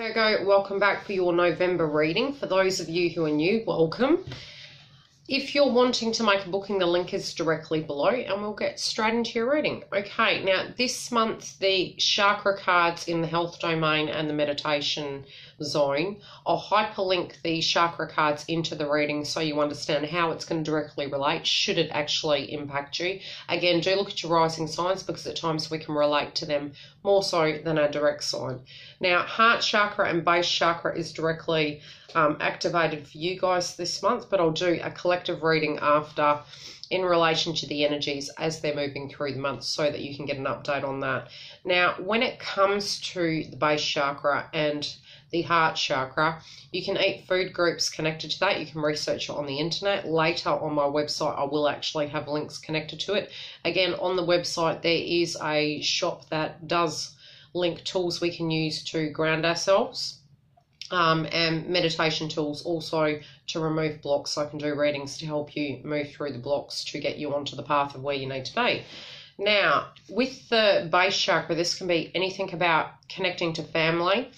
Virgo, welcome back for your November reading. For those of you who are new, welcome. If you're wanting to make a booking, the link is directly below and we'll get straight into your reading. Okay, now this month the chakra cards in the health domain and the meditation zone, I'll hyperlink the chakra cards into the reading so you understand how it's going to directly relate should it actually impact you. Again, do look at your rising signs because at times we can relate to them more so than our direct sign. Now, heart chakra and base chakra is directly activated for you guys this month, but I'll do a collective reading after in relation to the energies as they're moving through the month so that you can get an update on that. Now, when it comes to the base chakra and the heart chakra, you can eat food groups connected to that. You can research it on the internet. Later on my website, I will actually have links connected to it. Again, on the website, there is a shop that does link tools we can use to ground ourselves. And meditation tools also to remove blocks. So I can do readings to help you move through the blocks to get you onto the path of where you need to be. Now, with the base chakra, this can be anything about connecting to family,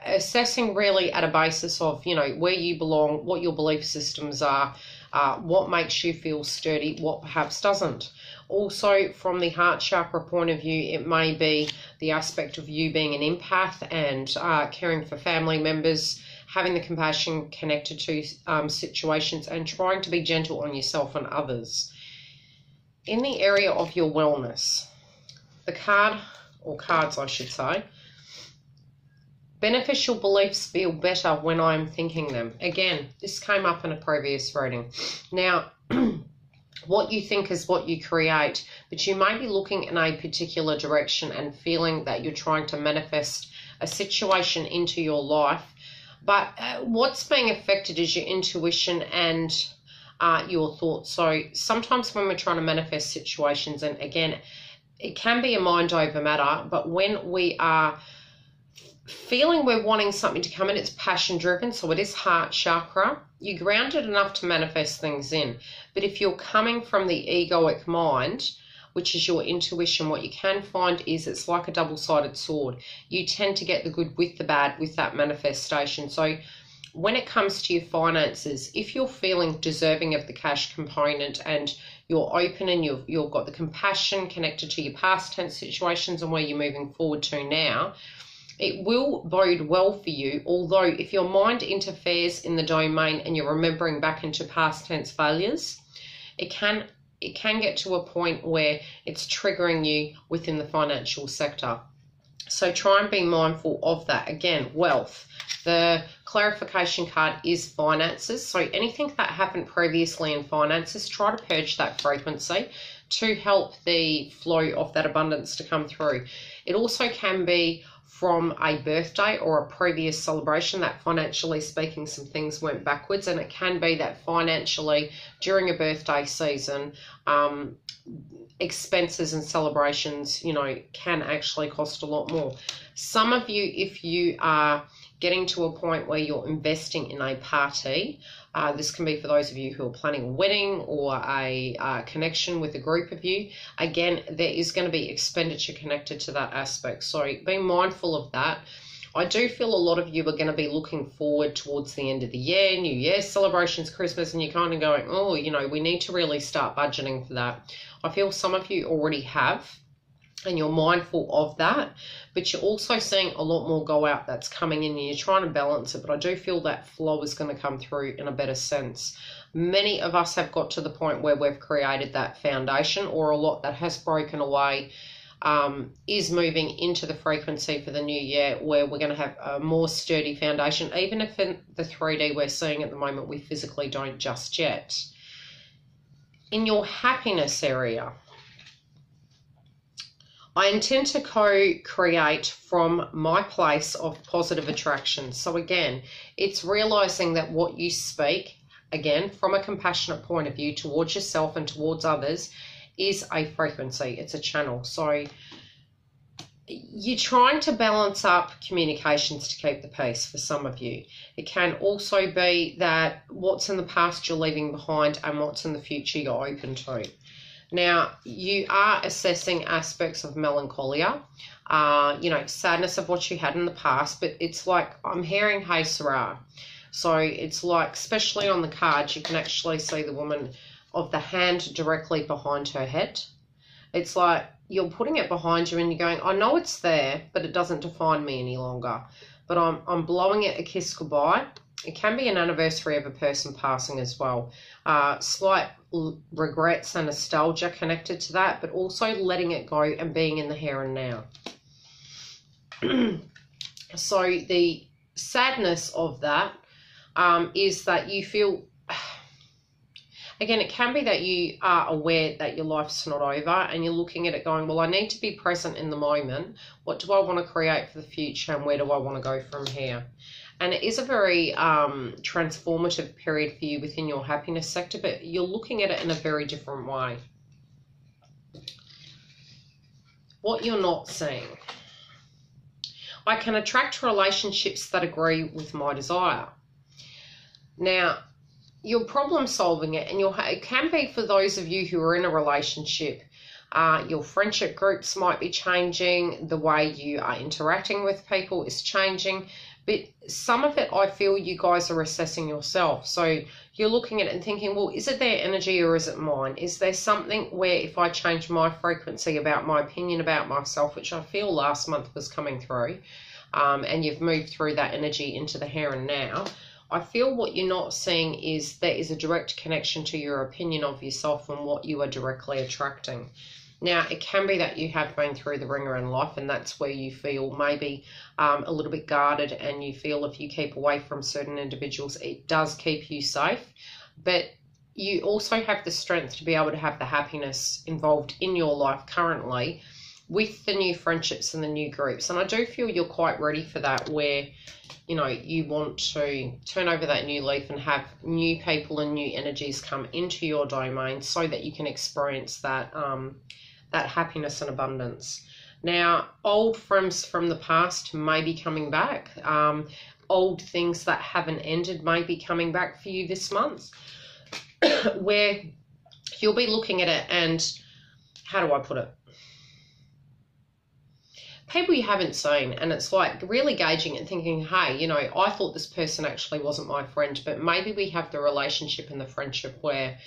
assessing really at a basis of, you know, where you belong, what your belief systems are, what makes you feel sturdy, what perhaps doesn't. Also, from the heart chakra point of view, it may be the aspect of you being an empath and caring for family members, having the compassion connected to situations and trying to be gentle on yourself and others. In the area of your wellness, the card, or cards I should say, beneficial beliefs feel better when I'm thinking them. Again, this came up in a previous reading. Now, what you think is what you create, but you may be looking in a particular direction and feeling that you're trying to manifest a situation into your life, but what's being affected is your intuition and your thoughts. So sometimes when we're trying to manifest situations, and again, it can be a mind over matter, but when we are feeling we're wanting something to come in, it's passion driven, so it is heart chakra. You're grounded enough to manifest things in. But if you're coming from the egoic mind, which is your intuition, what you can find is it's like a double-sided sword. You tend to get the good with the bad with that manifestation. So when it comes to your finances, if you're feeling deserving of the cash component and you're open and you've got the compassion connected to your past tense situations and where you're moving forward to now, it will bode well for you, although if your mind interferes in the domain and you're remembering back into past tense failures, it can get to a point where it's triggering you within the financial sector. So try and be mindful of that. Again, wealth. The clarification card is finances. So anything that happened previously in finances, try to purge that frequency to help the flow of that abundance to come through. It also can be from a birthday or a previous celebration that financially speaking some things went backwards, and it can be that financially during a birthday season expenses and celebrations, you know, can actually cost a lot more. Some of you, if you are getting to a point where you're investing in a party, this can be for those of you who are planning a wedding or a connection with a group of you. Again, there is going to be expenditure connected to that aspect. So be mindful of that. I do feel a lot of you are going to be looking forward towards the end of the year, New Year celebrations, Christmas, and you're kind of going, oh, you know, we need to really start budgeting for that. I feel some of you already have, and you're mindful of that, but you're also seeing a lot more go out that's coming in and you're trying to balance it, but I do feel that flow is going to come through in a better sense. Many of us have got to the point where we've created that foundation, or a lot that has broken away is moving into the frequency for the new year where we're going to have a more sturdy foundation, even if in the 3D we're seeing at the moment we physically don't just yet. In your happiness area, I intend to co-create from my place of positive attraction. So again, it's realizing that what you speak, again, from a compassionate point of view towards yourself and towards others, is a frequency. It's a channel. So you're trying to balance up communications to keep the peace for some of you. It can also be that what's in the past you're leaving behind and what's in the future you're open to. Now, you are assessing aspects of melancholia, you know, sadness of what you had in the past, but it's like I'm hearing hey Sarah. So it's like, especially on the cards, you can actually see the woman of the hand directly behind her head. It's like you're putting it behind you and you're going, I know it's there, but it doesn't define me any longer. But I'm blowing it a kiss goodbye. It can be an anniversary of a person passing as well. Slight regrets and nostalgia connected to that, but also letting it go and being in the here and now. So the sadness of that is that you feel, again, it can be that you are aware that your life's not over and you're looking at it going, well, I need to be present in the moment. What do I want to create for the future and where do I want to go from here? And it is a very transformative period for you within your happiness sector, but you're looking at it in a very different way. What you're not seeing. I can attract relationships that agree with my desire. Now, you're problem solving it, and it can be for those of you who are in a relationship. Your friendship groups might be changing. The way you are interacting with people is changing. But some of it, I feel you guys are assessing yourself. So you're looking at it and thinking, well, is it their energy or is it mine? Is there something where if I change my frequency about my opinion about myself, which I feel last month was coming through, and you've moved through that energy into the here and now, I feel what you're not seeing is there is a direct connection to your opinion of yourself and what you are directly attracting. Now, it can be that you have been through the ringer in life and that's where you feel maybe a little bit guarded, and you feel if you keep away from certain individuals, it does keep you safe. But you also have the strength to be able to have the happiness involved in your life currently with the new friendships and the new groups. And I do feel you're quite ready for that, where, you know, you want to turn over that new leaf and have new people and new energies come into your domain so that you can experience that that happiness and abundance. Now, old friends from the past may be coming back. Old things that haven't ended may be coming back for you this month, where you'll be looking at it and, how do I put it? People you haven't seen, and it's like really gauging it and thinking, hey, you know, I thought this person actually wasn't my friend, but maybe we have the relationship and the friendship where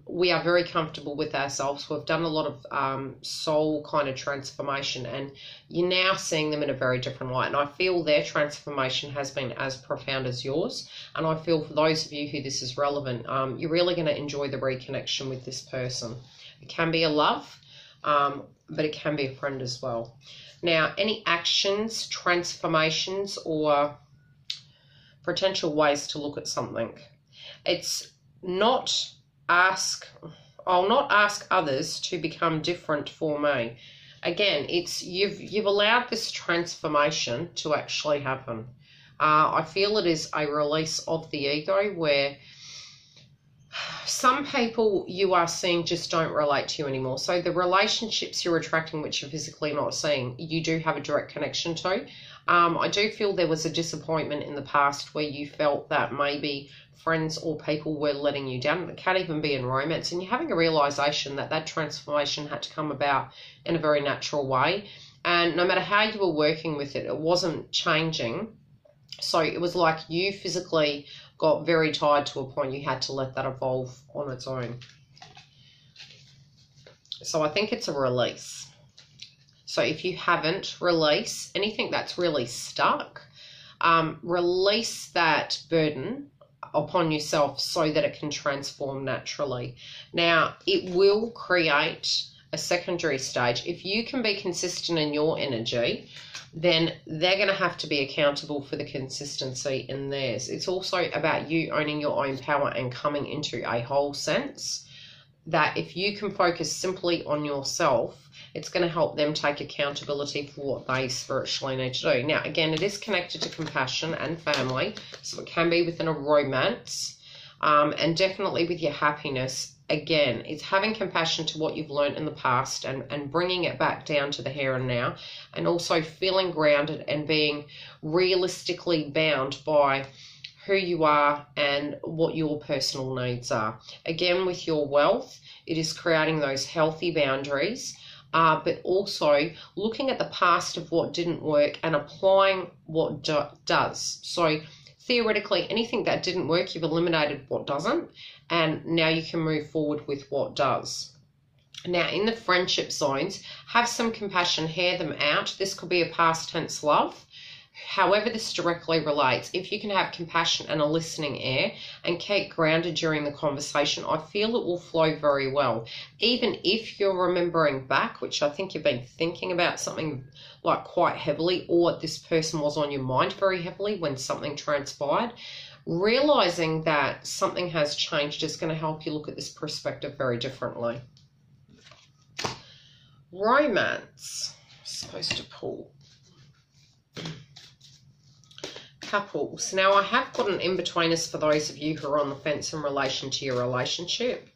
we are very comfortable with ourselves. We've done a lot of soul kind of transformation, and you're now seeing them in a very different light. And I feel their transformation has been as profound as yours. And I feel for those of you who this is relevant, you're really going to enjoy the reconnection with this person. It can be a love, but it can be a friend as well. Now, any actions, transformations, or potential ways to look at something. It's not I'll not ask others to become different for me. Again, it's you've allowed this transformation to actually happen. I feel it is a release of the ego, where some people you are seeing just don't relate to you anymore. So the relationships you're attracting, which you're physically not seeing, you do have a direct connection to. I do feel there was a disappointment in the past where you felt that maybe friends or people were letting you down. It can't even be in romance, and you're having a realization that that transformation had to come about in a very natural way. And no matter how you were working with it, it wasn't changing. So it was like you physically got very tired to a point you had to let that evolve on its own. So I think it's a release. So if you haven't, release anything that's really stuck. Release that burden upon yourself so that it can transform naturally. Now, it will create a secondary stage. If you can be consistent in your energy, then they're going to have to be accountable for the consistency in theirs. It's also about you owning your own power and coming into a whole sense that if you can focus simply on yourself, it's going to help them take accountability for what they spiritually need to do. Now, again, it is connected to compassion and family, so it can be within a romance, and definitely with your happiness. Again, it's having compassion to what you've learned in the past and bringing it back down to the here and now, and also feeling grounded and being realistically bound by who you are and what your personal needs are. Again, with your wealth, it is creating those healthy boundaries, but also looking at the past of what didn't work and applying what does. So theoretically, anything that didn't work, you've eliminated what doesn't, and now you can move forward with what does. Now, in the friendship zones, have some compassion, hear them out. This could be a past tense love. However this directly relates, if you can have compassion and a listening ear and keep grounded during the conversation, I feel it will flow very well. Even if you're remembering back, which I think you've been thinking about something like quite heavily, or this person was on your mind very heavily when something transpired, realizing that something has changed is going to help you look at this perspective very differently. Romance, supposed to pull. Couples. Now, I have got an in-betweeners for those of you who are on the fence in relation to your relationship.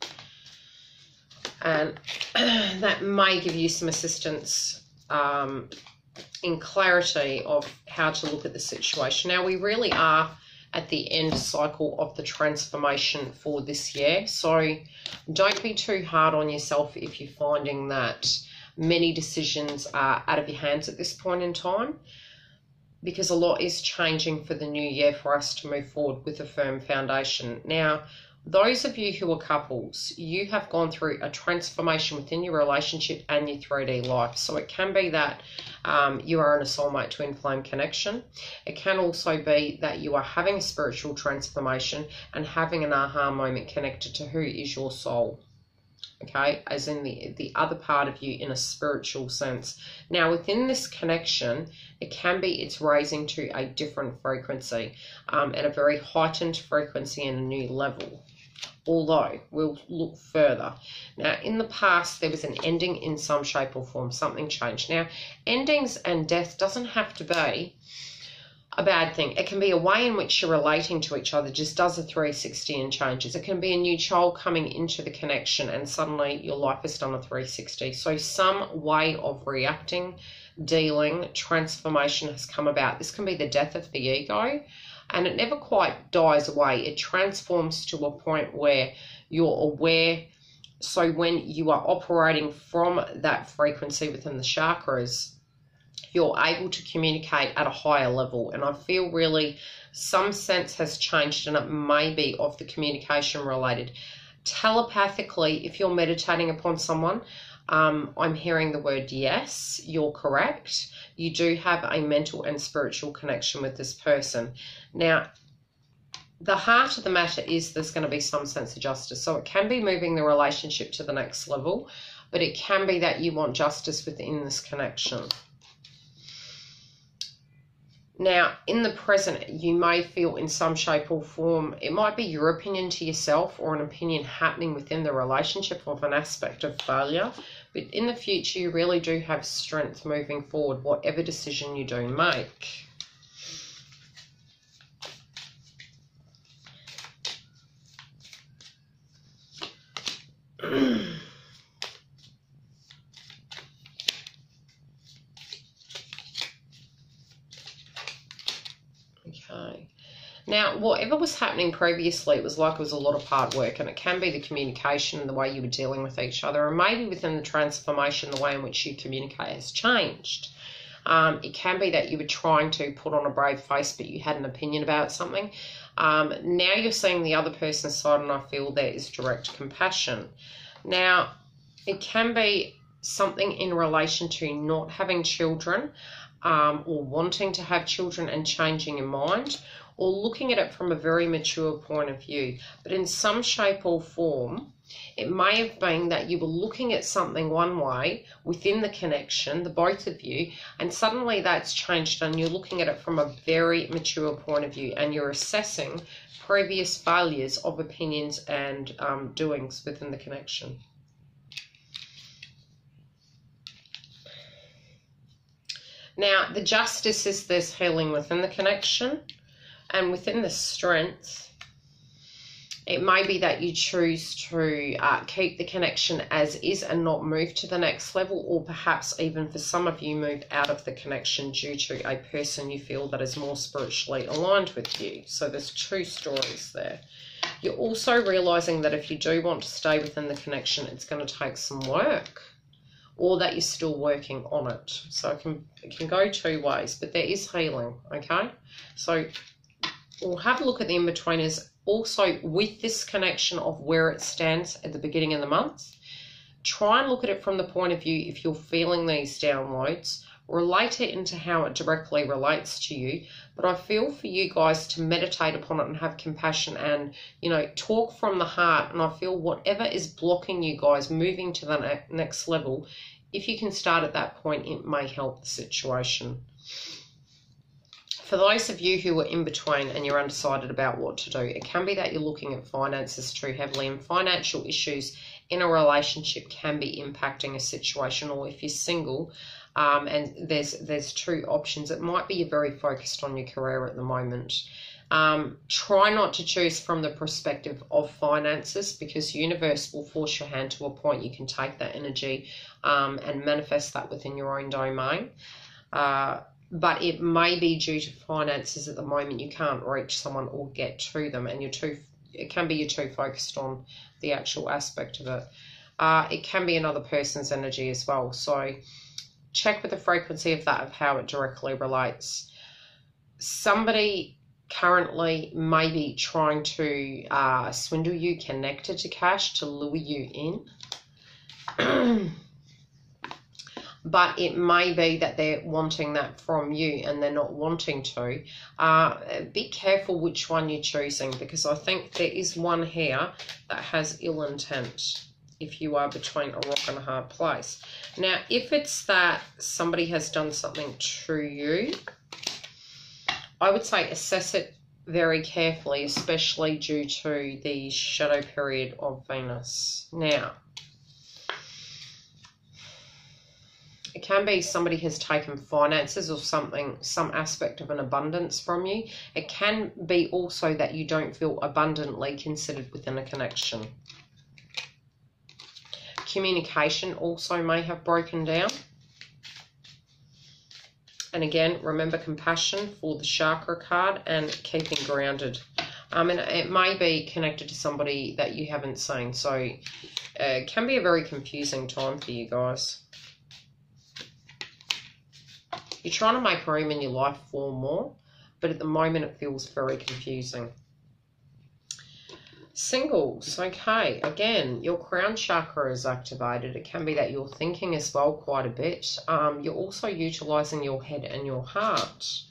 And that may give you some assistance in clarity of how to look at the situation. Now, we really are at the end cycle of the transformation for this year. So don't be too hard on yourself if you're finding that many decisions are out of your hands at this point in time, because a lot is changing for the new year for us to move forward with a firm foundation. Now, those of you who are couples, you have gone through a transformation within your relationship and your 3D life. So it can be that you are in a soulmate twin flame connection. It can also be that you are having a spiritual transformation and having an aha moment connected to who is your soul. Okay, as in the other part of you in a spiritual sense. Now, within this connection, it can be it's raising to a different frequency, at a very heightened frequency and a new level. Although, we'll look further. Now, in the past, there was an ending in some shape or form. Something changed. Now, endings and death doesn't have to be a bad thing. It can be a way in which you're relating to each other, just does a 360 and changes. It can be a new child coming into the connection and suddenly your life has done a 360. So some way of reacting, dealing, transformation has come about. This can be the death of the ego, and it never quite dies away. It transforms to a point where you're aware. So when you are operating from that frequency within the chakras, you're able to communicate at a higher level. And I feel really some sense has changed, and it may be of the communication related. Telepathically, if you're meditating upon someone, I'm hearing the word yes, you're correct. You do have a mental and spiritual connection with this person. Now, the heart of the matter is there's going to be some sense of justice. So it can be moving the relationship to the next level, but it can be that you want justice within this connection. Now, in the present, you may feel in some shape or form, it might be your opinion to yourself or an opinion happening within the relationship of an aspect of failure. But in the future, you really do have strength moving forward, whatever decision you do make. Okay. Now, whatever was happening previously, it was like it was a lot of hard work, and it can be the communication and the way you were dealing with each other, and maybe within the transformation, the way in which you communicate has changed. It can be that you were trying to put on a brave face, but you had an opinion about something. Now you're seeing the other person's side, and I feel there is direct compassion. Now, it can be something in relation to not having children, or wanting to have children and changing your mind, or looking at it from a very mature point of view. But in some shape or form, it may have been that you were looking at something one way within the connection, the both of you, and suddenly that's changed and you're looking at it from a very mature point of view, and you're assessing previous failures of opinions and doings within the connection. Now, the justice is there's healing within the connection, and within the strength, it may be that you choose to keep the connection as is and not move to the next level, or perhaps even for some of you move out of the connection due to a person you feel that is more spiritually aligned with you. So there's two stories there. You're also realizing that if you do want to stay within the connection, it's going to take some work, or that you're still working on it. So it can go two ways, but there is healing, okay? So we'll have a look at the in-betweeners. Also, with this connection of where it stands at the beginning of the month, try and look at it from the point of view, if you're feeling these downloads, relate it into how it directly relates to you. But I feel for you guys to meditate upon it and have compassion and, you know, talk from the heart. And I feel whatever is blocking you guys moving to the next level, if you can start at that point, it may help the situation. For those of you who are in between and you're undecided about what to do, it can be that you're looking at finances too heavily, and financial issues in a relationship can be impacting a situation. Or if you're single, and there's two options, it might be you're very focused on your career at the moment. Try not to choose from the perspective of finances, because universe will force your hand to a point. You can take that energy and manifest that within your own domain. But it may be due to finances at the moment. You can't reach someone or get to them, and it can be you're too focused on the actual aspect of it. It can be another person's energy as well. So check with the frequency of that, of how it directly relates. Somebody currently may be trying to swindle you, connected to cash, to lure you in. But it may be that they're wanting that from you and they're not wanting to. Be careful which one you're choosing, because I think there is one here that has ill intent if you are between a rock and a hard place. Now, if it's that somebody has done something to you, I would say assess it very carefully, especially due to the shadow period of Venus. Now, it can be somebody has taken finances or some aspect of an abundance from you. It can be also that you don't feel abundantly considered within a connection. Communication also may have broken down. And again, remember compassion for the chakra card and keeping grounded. And it may be connected to somebody that you haven't seen. So it can be a very confusing time for you guys. You're trying to make room in your life for more, but at the moment it feels very confusing. Singles, okay, again, your crown chakra is activated. It can be that you're thinking as well quite a bit. You're also utilizing your head and your heart.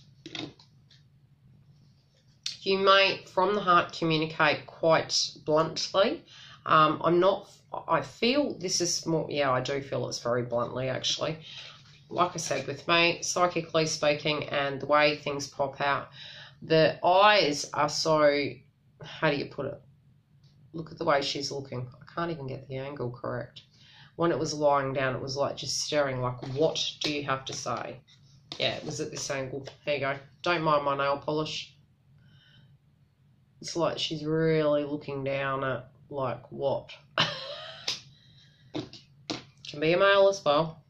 You may, from the heart, communicate quite bluntly. I feel this is more, yeah, I do feel it's very bluntly, actually. Like I said, with me, psychically speaking, and the way things pop out, the eyes are so, how do you put it? Look at the way she's looking. I can't even get the angle correct. When it was lying down, it was like just staring, like, what do you have to say? Yeah, it was at this angle. There you go. Don't mind my nail polish. It's like she's really looking down at, like, what? Can be a male as well.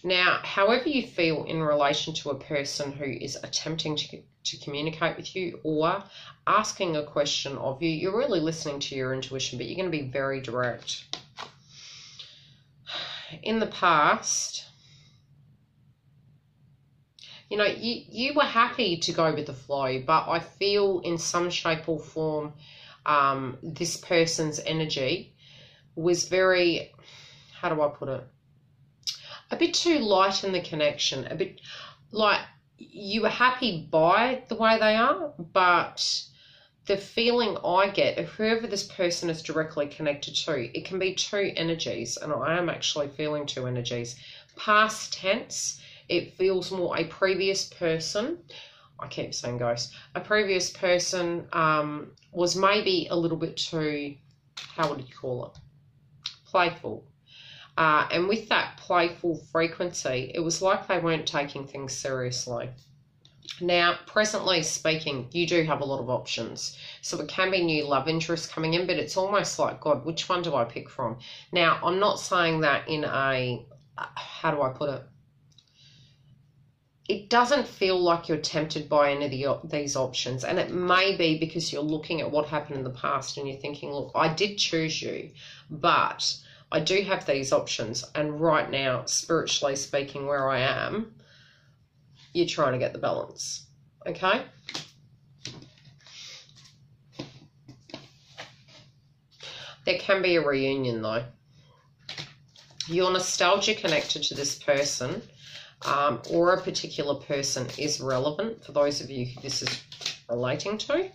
Now, however you feel in relation to a person who is attempting to communicate with you or asking a question of you, you're really listening to your intuition, but you're going to be very direct. In the past, you know, you were happy to go with the flow, but I feel in some shape or form this person's energy was very, how do I put it? A bit too light in the connection, a bit like you were happy by the way they are, but the feeling I get of whoever this person is directly connected to, it can be two energies, and I am actually feeling two energies. Past tense, it feels more a previous person, I keep saying ghost, a previous person was maybe a little bit too, how would you call it, playful. And with that playful frequency, it was like they weren't taking things seriously. Now, presently speaking, you do have a lot of options. So it can be new love interest coming in, but it's almost like, God, which one do I pick from? Now, I'm not saying that in a, how do I put it? it doesn't feel like you're tempted by any of these options. And it may be because you're looking at what happened in the past and you're thinking, look, I did choose you, but I do have these options. And right now, spiritually speaking, where I am, you're trying to get the balance. Okay? There can be a reunion though. Your nostalgia connected to this person or a particular person is relevant for those of you who this is relating to.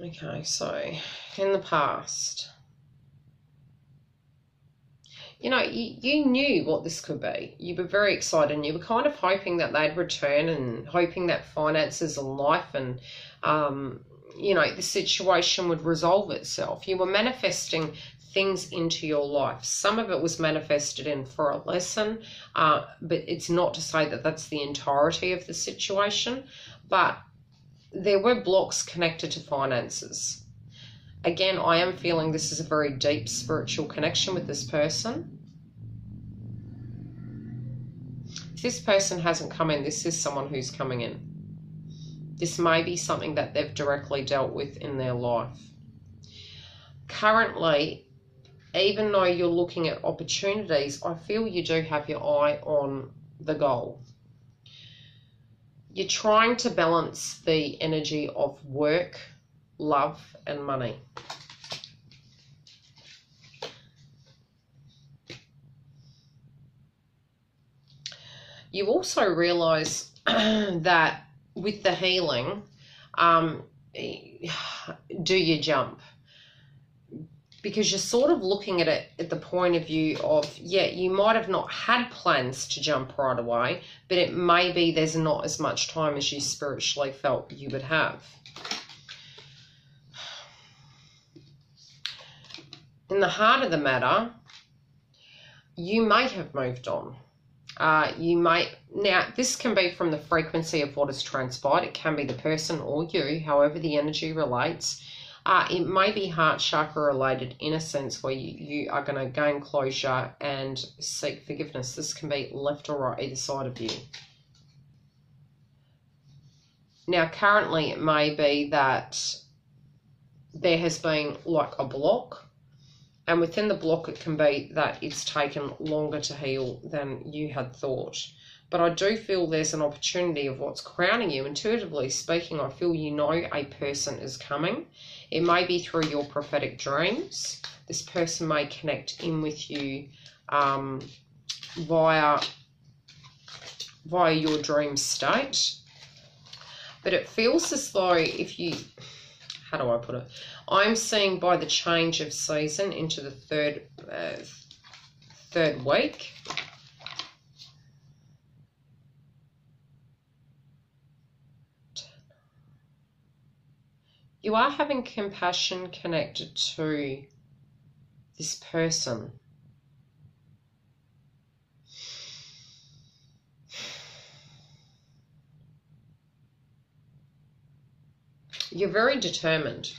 Okay, so in the past, you know, you knew what this could be. You were very excited and you were kind of hoping that they'd return and hoping that finances and life and, you know, the situation would resolve itself. You were manifesting things into your life. Some of it was manifested in for a lesson, but it's not to say that that's the entirety of the situation. But there were blocks connected to finances. Again, I am feeling this is a very deep spiritual connection with this person. If this person hasn't come in, this is someone who's coming in. This may be something that they've directly dealt with in their life. Currently, even though you're looking at opportunities, I feel you do have your eye on the goal. You're trying to balance the energy of work, love, and money. You also realize that with the healing, do you jump? Because you're sort of looking at it at the point of view of, yeah, you might have not had plans to jump right away, but it may be there's not as much time as you spiritually felt you would have. In the heart of the matter, you may have moved on. Now, this can be from the frequency of what has transpired. It can be the person or you, however the energy relates. It may be heart chakra related in a sense where you are going to gain closure and seek forgiveness. This can be left or right, either side of you. Now, currently it may be that there has been like a block, and within the block it can be that it's taken longer to heal than you had thought. But I do feel there's an opportunity of what's crowning you. Intuitively speaking, I feel you know a person is coming. It may be through your prophetic dreams. This person may connect in with you via your dream state. But it feels as though if you, how do I put it? I'm seeing by the change of season into the third week, you are having compassion connected to this person. You're very determined.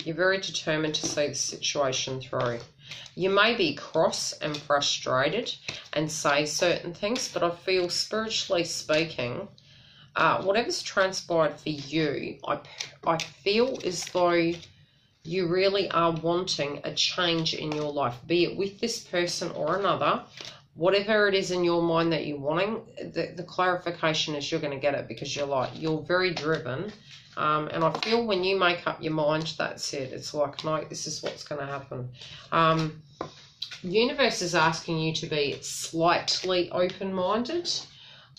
You're very determined to see the situation through. You may be cross and frustrated and say certain things, but I feel spiritually speaking, whatever's transpired for you, I feel as though you really are wanting a change in your life, be it with this person or another. Whatever it is in your mind that you're wanting, the clarification is you're going to get it, because you're very driven. And I feel when you make up your mind, that's it. It's like, no, this is what's going to happen. The universe is asking you to be slightly open-minded,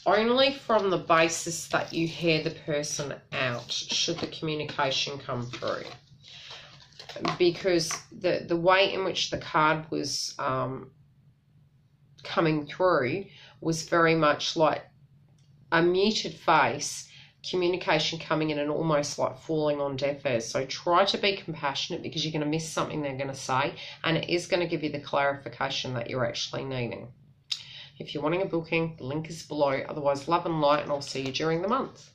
only from the basis that you hear the person out, should the communication come through. Because the way in which the card was coming through was very much like a muted face, communication coming in and almost like falling on deaf ears. So try to be compassionate, because you're going to miss something they're going to say, and it is going to give you the clarification that you're actually needing. If you're wanting a booking, the link is below. Otherwise, love and light, and I'll see you during the month.